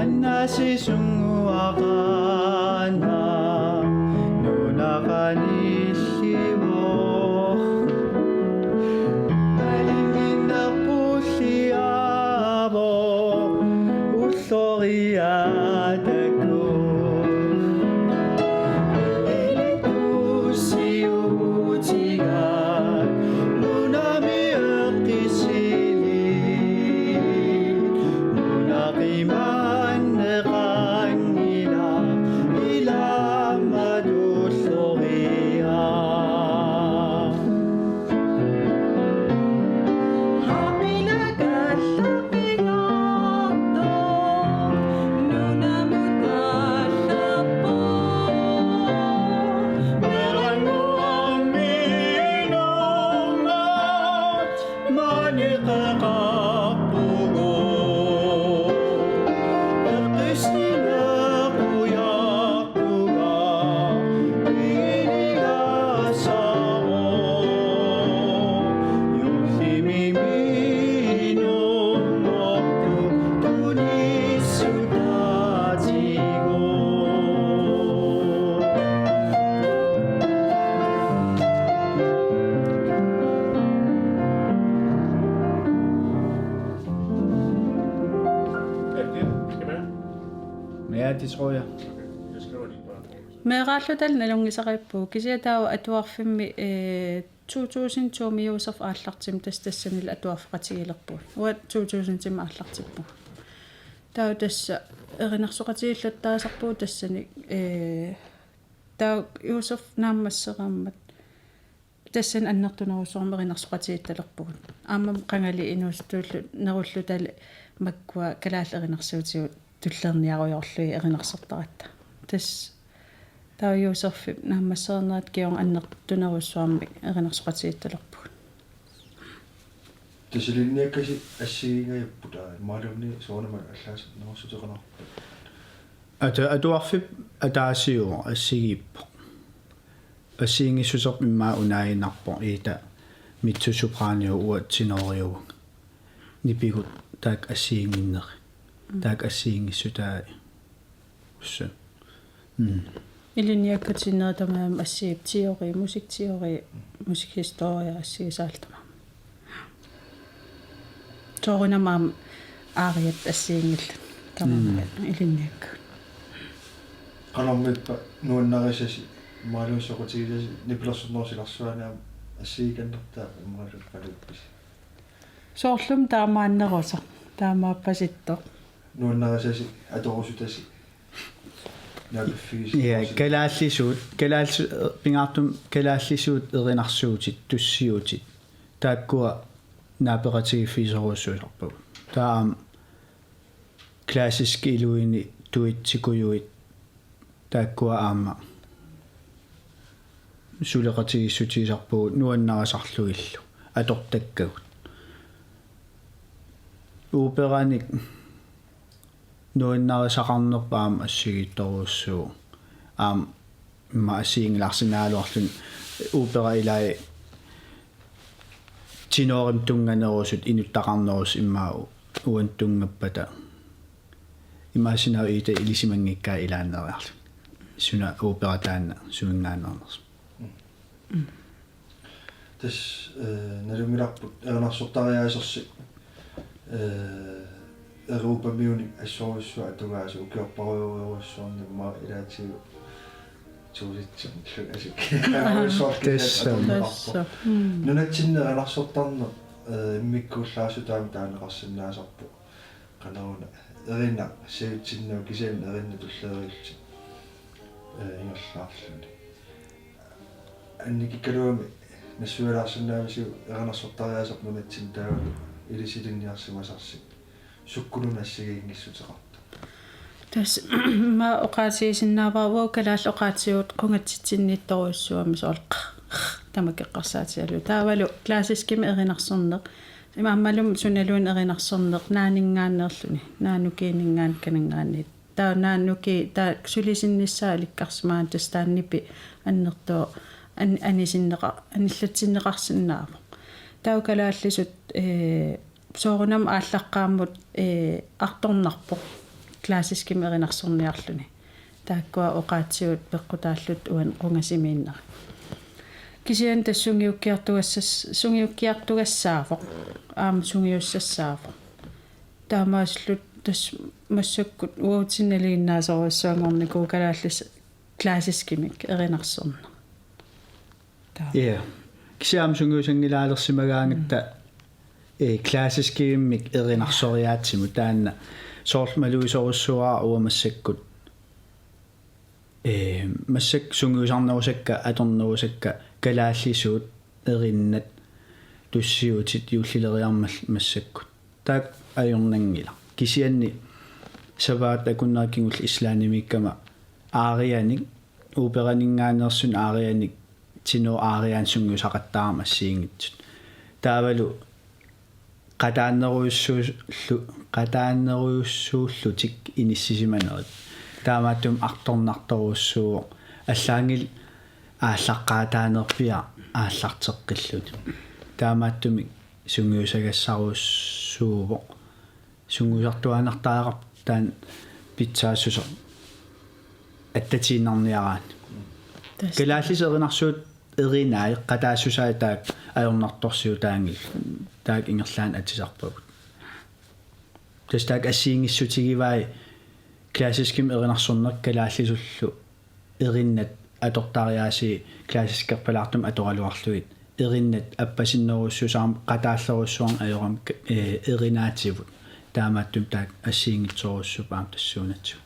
annasi sunguaqana nunaqanillivo nalinginnerpulliavo ulloriataku ilitusiutigat nunami eqqisili nunaqimanneqangila ilamadulloria Ja, det tror jeg. Jeg skriver lige bare. Meeraallutal nalungisaqippu kisiataawa atuarfimmi 2000 Josef aallartim tastassanil atuarfaqatigilerpu uat 2000 tim aallartippu taa tassa erinarsoqatigillattaasarpuu tassani taa Josef naammasseqaammat tassan annertunerusorma erinarsoqatigittalerpugut aamam qangali inuustullu nerullutali makkua kalaall erinarsuutigut tullerniaruyorlui erinarsertaratta tass taa Josef naammassernaat kion annertunerussuarmi erinarsoqatigittalerpugut Tasilinnniakkasi assigiingajapputa maalumni soornama allaas nerussuteqanar atuarfip ataasiuo assigippo assiingissuserp immaa unaayinarpo iita mitsusupraaniu uatsinoriugu nipigut taak assiinginneri taak assiingissutaa ussa Iliniakkatinnaatamaam assiip teori musikteori musikhistoria assiisaaltama toorunamaam aariat assiingilla tamam iliniakka qanormippa nuannarisasi maaluussoqutigisasi nipilersunnersilarsuanaam assiikannertaa immaluqqaluppis soorlum taamaannerusa taamaappasitto nuannarisasi atorusutasi naluffiis ja kalaallisuut pingaartum kalaallisuut erinarsuutit tussiutit taakkua naapeqatigifiiserussuularpu taam klassiski iluini tuitsikuyuit taakkua aama suleqatigissutiisarpugut nuannarasarlugillu atortakkagut uuperanik nuannarasaqarnerpaam assigittoruussuu aam ma assiinglarsinaaluarlun uupera ilai tinorim tunganerusut inuttaqarnerus immaa uan tungappata imaasinau iita ilisimangikkaa ilaanneriarlu suna uupera taanna suingaannernerus tas nalumilarput erinarsortariaasersi Europa miuni assorussua atugaasa ukiorparuuruussuarni ma ilaatigu tuusitsim asik Tassa. nunatsinneranarsortarne immikkuullaassutaami taaneqarsinnaasarpu qaneruna erina siutsinnau kisian erinna tulleeriilti ingerlaarluni annikikkaluumi nassualaarsinnaamisiu eranarsortariaasarp nunatsin taavalu ilisilinniarsimasarsi sukkununassigiingissutеқарта тас ма оqaasiisinnaavaavуу калаал оqaatsiuut qungatsitsinniittoruissuami soolqa тамакеққарсаатиалу таавалу классискими эринарсернеқ имааммалум суналуун эринарсернеқ наанингааннерлүни наанукиинингаан канангаанни таа наануки таа сулисинниссаа ликкарсимаан тастааннипи аннертоо анисиннеqa аниллатсиннеқарсинаава таа калааллисут соорунам ааллаққааммут арторнарпо классиским эринарсорниарлүни тааккуа оqaatsigut пеққутааллут уан қунгасимииннери кисиан сунгиуккиартугассаафоқ аама сунгиуссассаафоқ таамааслут тас массаккут уутинналииннаасоруссуангорнику калааллис классискимик эринарсорна я кисиам сунгиусангилаалерсимагаангатта классискимик эринарсориаатсиму таанна соорлмалуисоруссуаа уамассаккут массак сунгиусарнерусакка аторнерусакка калааллисуут эриннат туссиутит юуллилериармал массаккут таак ajornangila kisianni savaat akunnaakingul islaaнимиккама аарианик ууперанингааnersun аарианик тино аариаан сунгусақаттаарма сиингитсут таавалу qataanneruussuullutик inissisimanorit таамааттум арторнарторуссуу аллаангил ааллаққаатаанерпиа ааллартеққиллут таамааттуми сунгиусагассаруссуувоқ сунгусартуанартаарап таан питсаассусо аттатииннарниараан калааллисеринарсуут эринаа qataassусаа таак ajornartorsiu таангил таак ингерлаан атисарпагут тастаак ассиингиссутигиваи классиским эринарсорнер калааллисуллу эриннат атортариааси классискерпалаартум аторалуарлуит эриннат аппасиннеруссусаам qataаллерусsuarn ajorам эринаативут таамааттум таак ассиингитсоруссупаам тассуунатсу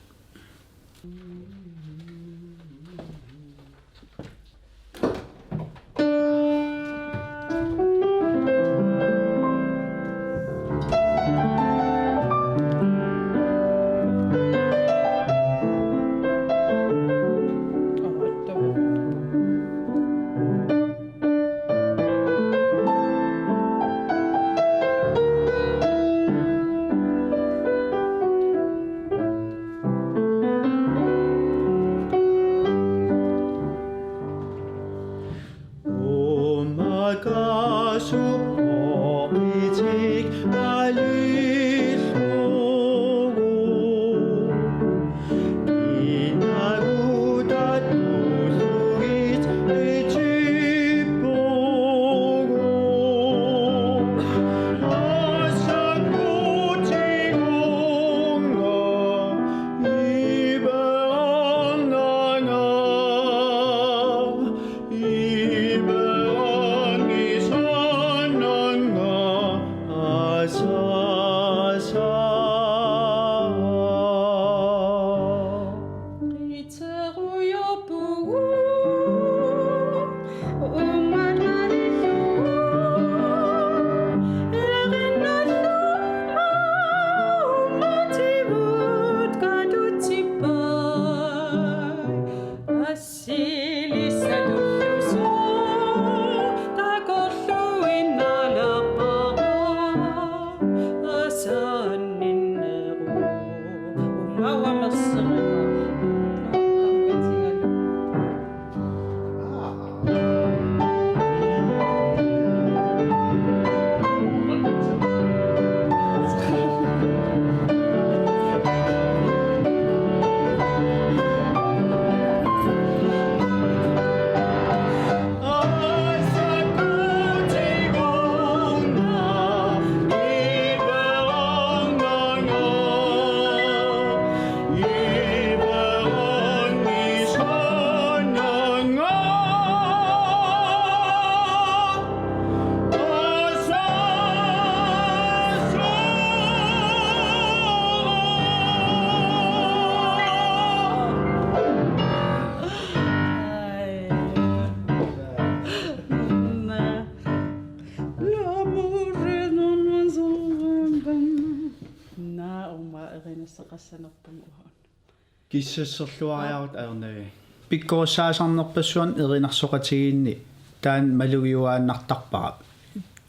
киссассерлуариарут аернави пиккорсаасарнерпассуан эринарсоқатигиинни таан малугиуааннартарпара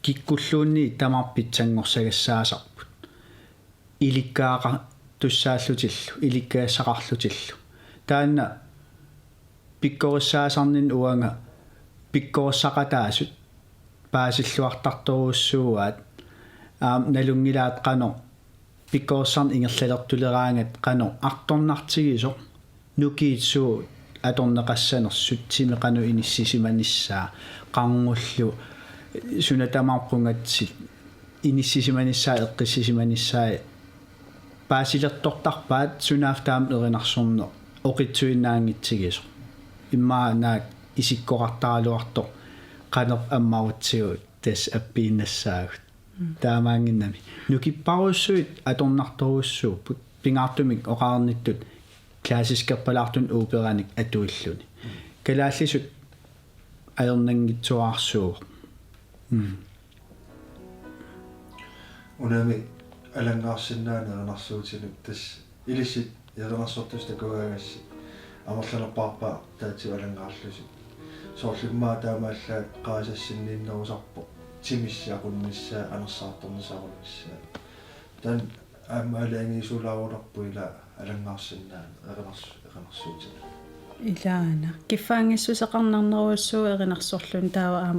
киккуллуунни тамарпитсангорсагассаасарпут иликкааqa туссааллутиллу иликкаассақарлутиллу таанна пиккорсаасарнин уанга пиккорсақатаасут паасиллуартарторуссууаат налунгилаат қано пиккооссарн ингерлалертулераангат qanu artornartigiso nukiitsuu atorneqassanerсут тими qanu inissisimaniссаа qarngullu sunatamaarpungatsit inissisimaniссаа eqqissisimanissаа paasilertortarpaat sunaaftaam erinarsorne oqitsuinnaangitsigiso immaa naak isikkoqartaraluarto qaner ammarutsigut tas appiinnassaagut таамаангиннами нукиппарусsuit аторнарторуссууппут пингаартумик оқаарниттут классискерпалаартун уупераник атуиллуни калааллисут аернангитсуаарсуу унами алангаарсинаана ернарсуутинук тас илиссит ернарсортус такуаагасси амерланерпаарпа таатсу алангаарлусит соорлиммаа таамааллаат qaasassinniinnerusarpo тимиссиакуннissaa анерсаарторнисаарунissaa тан аамаалаангисулаарулерпуила алангаарсинаана ернарсуутина илаана киффаангиссусеқарнарнеруассуу эринарсорлун таава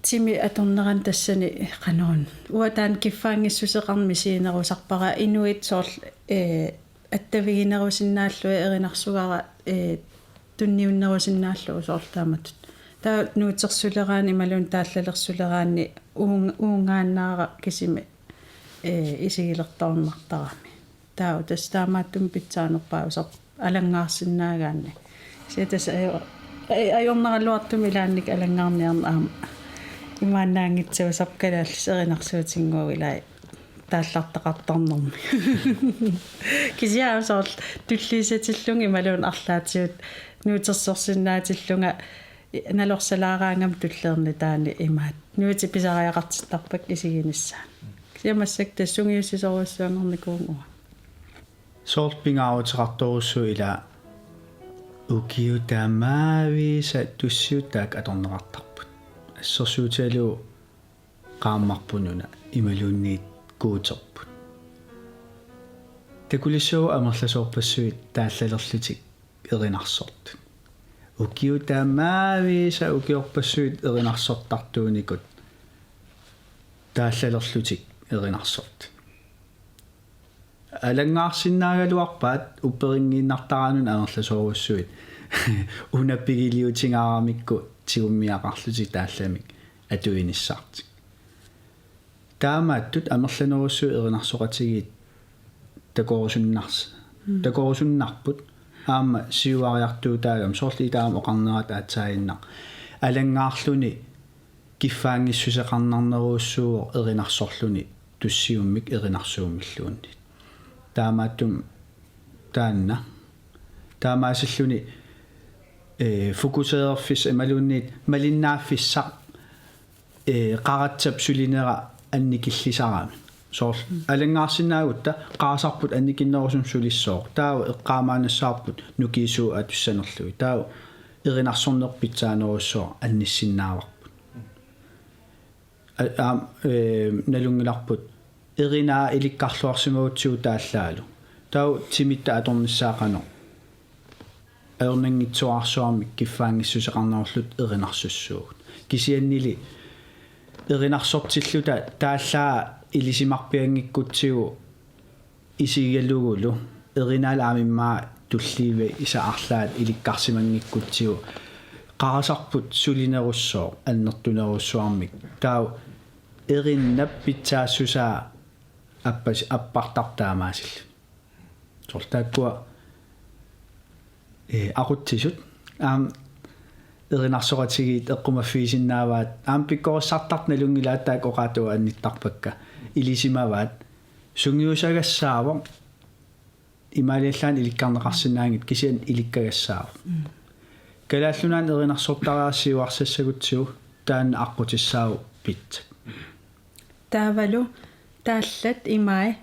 тими аторнеран тассани qanорун уатаан киффаангиссусеқарми сиинерусарпара инуит соорл аттавигинерусиннааллуи эринарсугара тунниуннерусиннааллу соорлтааматут таа нуутсерсулераани малун тааллалерсулераани уунгааннаара кисими исигилертарнартарами таа тастаамааттум питсаанерпаа усер алангаарсиннаагаанни ситас айорнералуартум илаанник алангаарниарна аама имааннаангитсуусаркалааллис эринарсуутингуилаа тааллартақартарнэрми кисиаасоор туллиисатиллунги малун арлаатиут нуутсерсорсиннаатиллунга налорсалаараангам туллерни таани имаат нуути писариақартиттарпак исигиниссаа кисиамассак тассунгиуссисоруссуангорникуунгуа соорпингаарутеқарторуссуу ила укиутаамаависа туссиутаак аторнеқартарпут ассерсуутиалу qaammarpununa imaluunniit kuuterput takulissuu amerlasoorpassuit taallalерlutik erinarsortu ukiutaamaaviisa ukiorpassuit erinarsortartuunikut taallalерlutik erinarsortu алангаарсиннаагалуарпаат упперингииннартараанун аерласоорусsuit унаппигилиутингаарамикку тигуммиақарлути таалламик атуиниссаартик таамааттут амерланеруссуу эринарсоқатигиит такорусуннарпут аама сиуариартуутаагам сорли таама оқарнерат аатсаиннар алангаарлуни киффаангиссусеқарнарнеруссуу эринарсорлуни туссиуммик эринарсуумиллуунни таамааттум таанна таамаасиллуни фокусеерфис эмалуунниит малиннааффиссақ qaratсап сулинера анникиллисарами соор алангаарсинаагутта qaasarput анникиннерусум сулиссоор таава эққаамаанассаарпут нукиисуу атуссанерлуи таава эринарсорнерпитсаанеруссоо анниссиннааварпут налунгиларпут эринаа иликкарлуарсимагутсуу тааллаалу таава тимитта аторнissaaqano аернангитсуарсуармик киффаангиссусеқарнерлут эринарсуссуугут кисианнили эринарсортиллута тааллаа илисимарпиангиккутсигу исигалугулу эринаалаамиммаа тулливе исаарлаат иликкарсимангиккутсигу qaasarput sulinerussoo аннертунеруссуармик таау эриннаппитсаассусаа аппартартаамаасилла сортааккуа aqutsisut эринарсоратигиит эққумаффиисиннааваат пиккориссартарт налунгилааттаак оқаатуа анниттарпакка илисимаваат сунгиусагассаава имаалиаллаан иликкарнеқарсинаангит кисиан иликкагассаава калааллунаан эринарсортариассиуарсассагутсиу таан аққутиссаау пит таавалу тааллат имай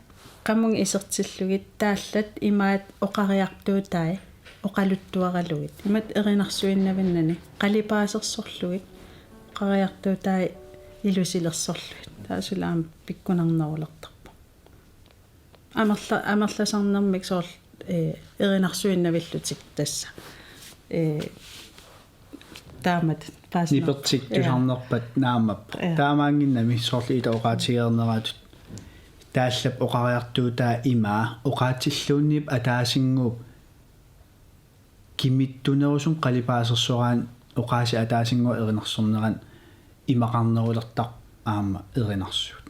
qamung isерtillugit тааллат имаат оқариартуутаи оқалуттуаралугит имат эринарсуиннавиннани қалипаасерсорлугит оқариартуутаи илусилерсорлугит таасулаам пиккунарнерулертарпа амерласарнэрмик соорл эринарсуиннавиллутик тасса таамат паасна nipertik tusarnerpat naamappa Ja. taamaanginnami sorliita oqaatigeerneratut тааллап оқариартуутаа имаа оқаатиллууннип атаасингууп кимиттунерусун қалипаасерсураан оқааси атаасингуа эринерсорнеран имақарнерулертақ аама эринарсуут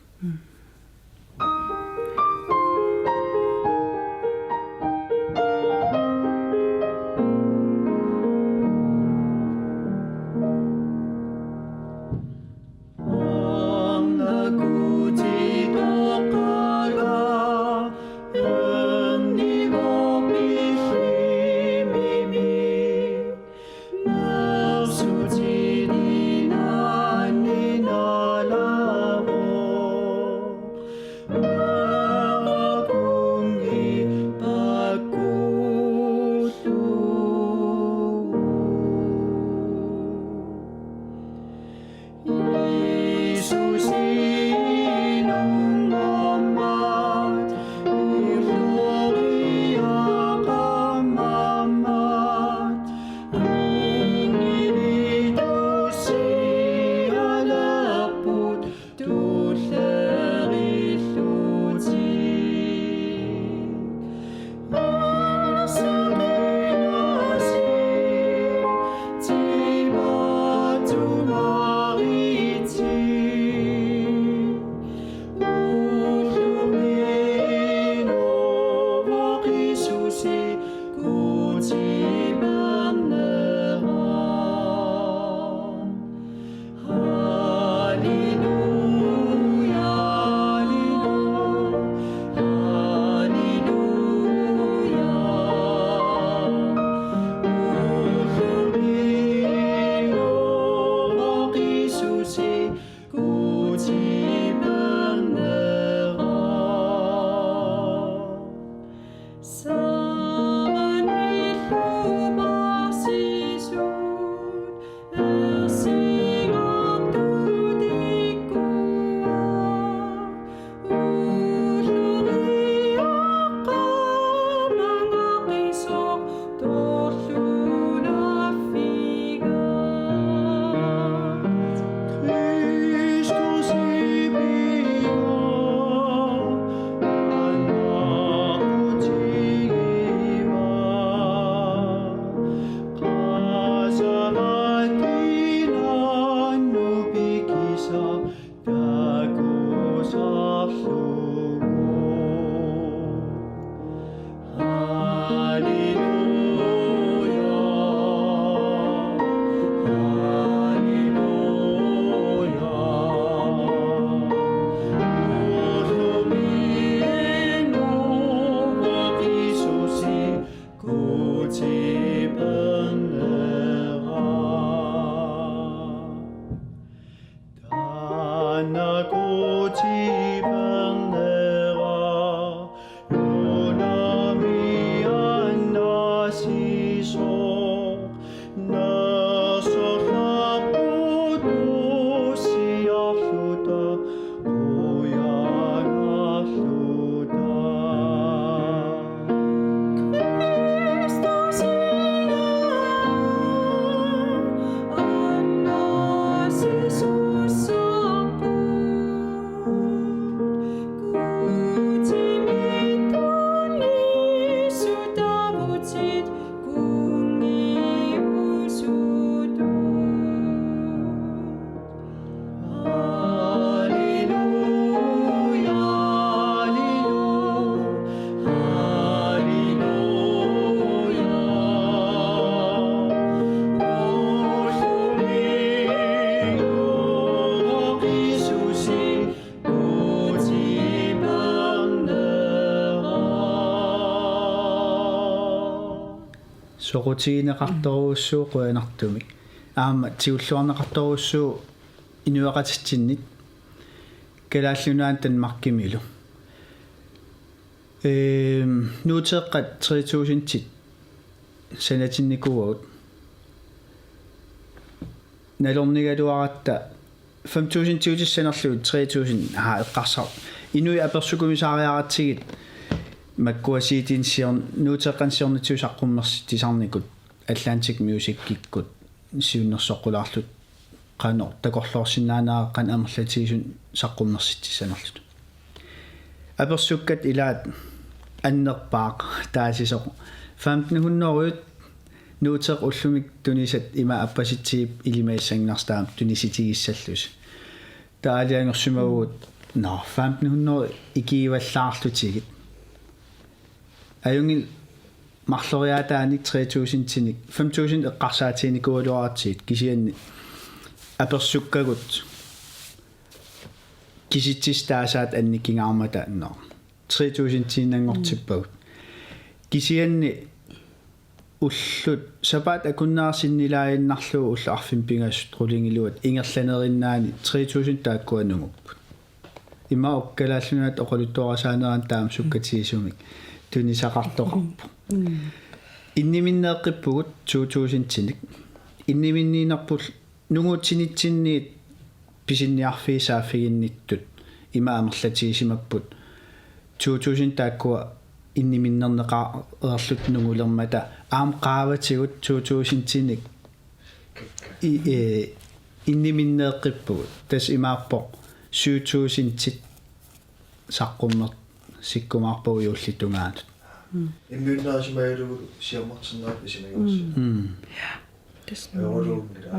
soqutiineqartoruussuu quyanartumik aama tiulluarneqartoruussuu inuaqatittinnit kalaallunaан tanmarkimilu nuuteeqqat 3000-tit sanatinnikuugut nalornigaluaratta 5000 tiutissanerluut 3000 eqqarsar inui apersukumisaariaratsigit makkuasiitinsiorn nuuteeqqansiornitiusaqqummersi tisarnikut Atlantic Music kikkut siunnersoqqulaarlut qaanor takorluorsinnaanaaqqan amerlatiisun saqqummersitsissanerlut apersukkat ilaat annerpaaq taasisoq 1500-orut nuuteq ullumik tunisat ima appasitsigip ilimaissangnarstaam tunisitigissallus taaliangorsumaguut 1500 ikiivallaarlutigit ajungil mарлориаатааник 3000-тиник 5000 эққарсаатиник куалуаратсиит кисианни аперсуккагут киситсистаасаат анниккингаармата ноо 3000-тиинангортиппагут кисианни уллут сапаат акуннаарсиннилаайиннарлуу улла арфим пингасут рулингилуат ингерланериннаани 3000 тааккуанугуппут има оккалааллунат оқалуттуарасаанеран таам суккатигисумик тунисақартоқарпу инниминнеэққиппугут 2000-тиник инниминниинерпул нугуутсинитсинниит писинниарфиисааффигинниттут има амерлатигисимаппут 2000 тааккуа инниминнернеқаа нугулермата аам qaаватигут 2000-тиник инниминнеэққиппугут тас имааппоқ 7000-тит саққуммер сиккумаарпуг юуллитунгаанут иммиуннаасимаалугу сиаммартиннаат исимагуусси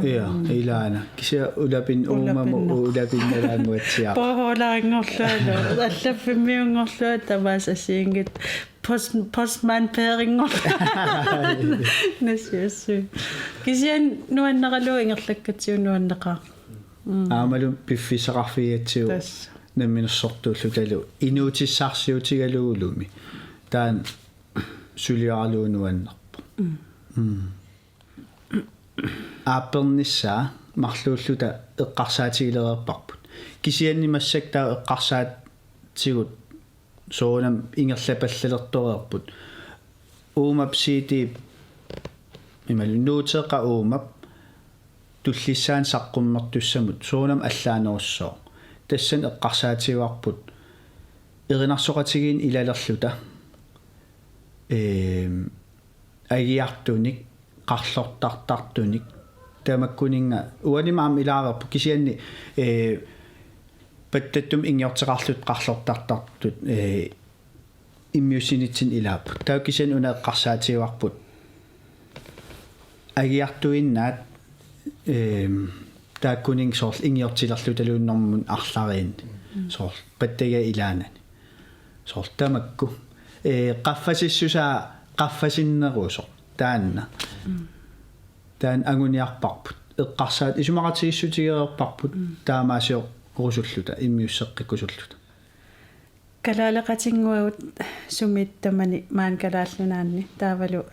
я илаана кися улапин уумаму улапинналаангуатсиаа похолаангорлаалу аллаффиммиунгорлуа тамаасассиингит постман перингор насиассу кисиан нуаннералу ингерлаккатсиу нуаннеқаа аамалу пиффисеқарфиатсиу намминерсортууллу талу инуутиссаарсиутигалуулуми таан сулиаарлуунуаннерпо аапперниссаа марлууллута эққарсаатигилерерпарпут кисианнимассак таа эққарсаатсигут соонам ингерлапаллалерторерпут уумапсиитип ималунуутеэқа уумап туллиссаан саққуммертуссамут соонам аллаанеруссоо тассан эққарсаатигуарпут эринарсоқатигиин илалерлута агиартуник qарлортартартуник тамаккунинга уанимаам илаарерпу кисианни паттаттум ингиортеқарлут qарлортартартут иммиусинитсин илааппут таа кисиан уна эққарсаатигуарпут агиартуиннаат тааккунин соорл ингиортилерлу талууннэрмун арлариин соорл паттага илаанани соорл тамакку qaffasissusaa qaffasinnерусо таанна таан агуниарпарпут эққарсаат исумақатигиссутигерерпарпут таамаасио русуллута иммиуссеққиккусуллута калаалеқатингуагут сумиттамани маан калааллунаанни таавалу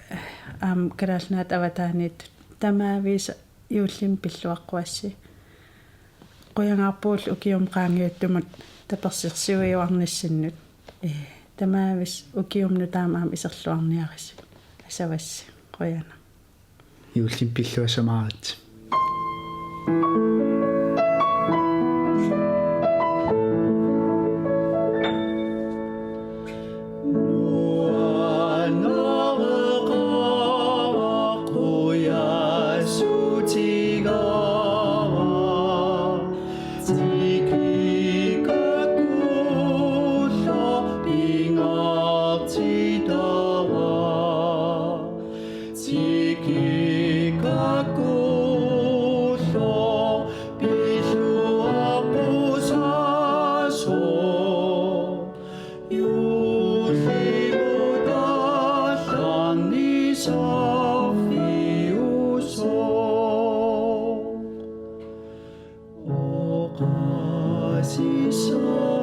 аам калаалнаат аватааниит тамаависа юуллим пиллуаққуасси қуянгаарпуул укиум qaangiuttумут таперсирсиуиуарниссиннут тамаавис укиумну таамаам исерлуарниарис асавасси қуяна юуллим пиллуасамаарат So